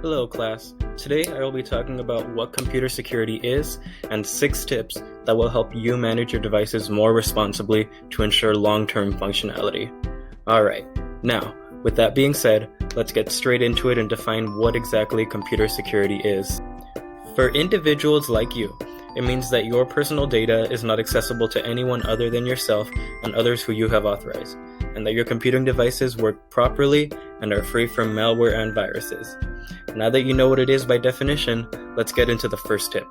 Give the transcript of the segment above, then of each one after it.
Hello class, today I will be talking about what computer security is and 6 tips that will help you manage your devices more responsibly to ensure long-term functionality. Alright, now, with that being said, let's get straight into it and define what exactly computer security is. For individuals like you, it means that your personal data is not accessible to anyone other than yourself and others who you have authorized, and that your computing devices work properly and are free from malware and viruses. Now that you know what it is by definition, let's get into the first tip.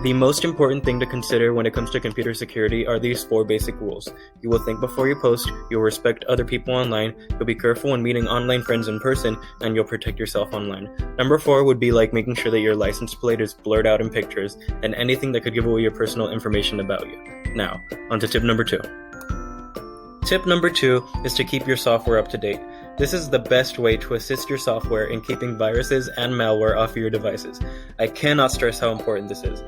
The most important thing to consider when it comes to computer security are these 4 basic rules. You will think before you post, you'll respect other people online, you'll be careful when meeting online friends in person, and you'll protect yourself online. Number 4 would be like making sure that your license plate is blurred out in pictures, and anything that could give away your personal information about you. Now, on to tip number 2. Tip number 2 is to keep your software up to date. This is the best way to assist your software in keeping viruses and malware off of your devices. I cannot stress how important this is.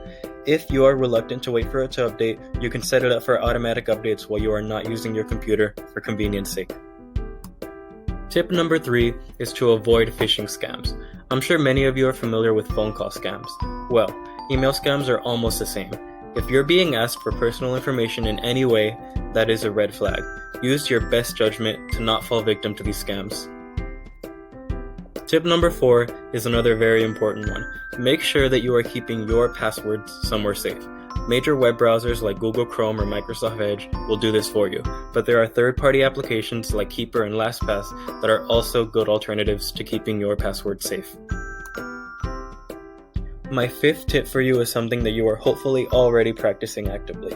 If you are reluctant to wait for it to update, you can set it up for automatic updates while you are not using your computer for convenience sake. Tip number 3 is to avoid phishing scams. I'm sure many of you are familiar with phone call scams. Well, email scams are almost the same. If you're being asked for personal information in any way, that is a red flag. Use your best judgment to not fall victim to these scams. Tip number 4 is another very important one. Make sure that you are keeping your passwords somewhere safe. Major web browsers like Google Chrome or Microsoft Edge will do this for you, but there are third-party applications like Keeper and LastPass that are also good alternatives to keeping your passwords safe. My 5th tip for you is something that you are hopefully already practicing actively.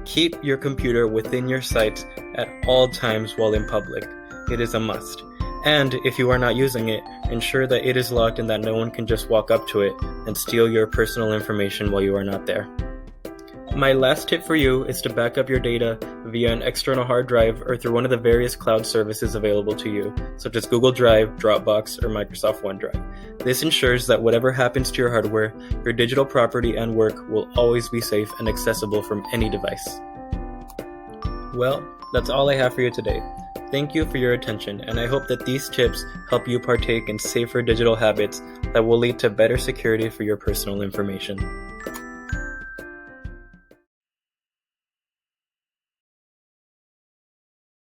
Keep your computer within your sight at all times while in public. It is a must. And if you are not using it, ensure that it is locked and that no one can just walk up to it and steal your personal information while you are not there. My last tip for you is to back up your data via an external hard drive or through one of the various cloud services available to you, such as Google Drive, Dropbox, or Microsoft OneDrive. This ensures that whatever happens to your hardware, your digital property and work will always be safe and accessible from any device. Well, that's all I have for you today. Thank you for your attention, and I hope that these tips help you partake in safer digital habits that will lead to better security for your personal information.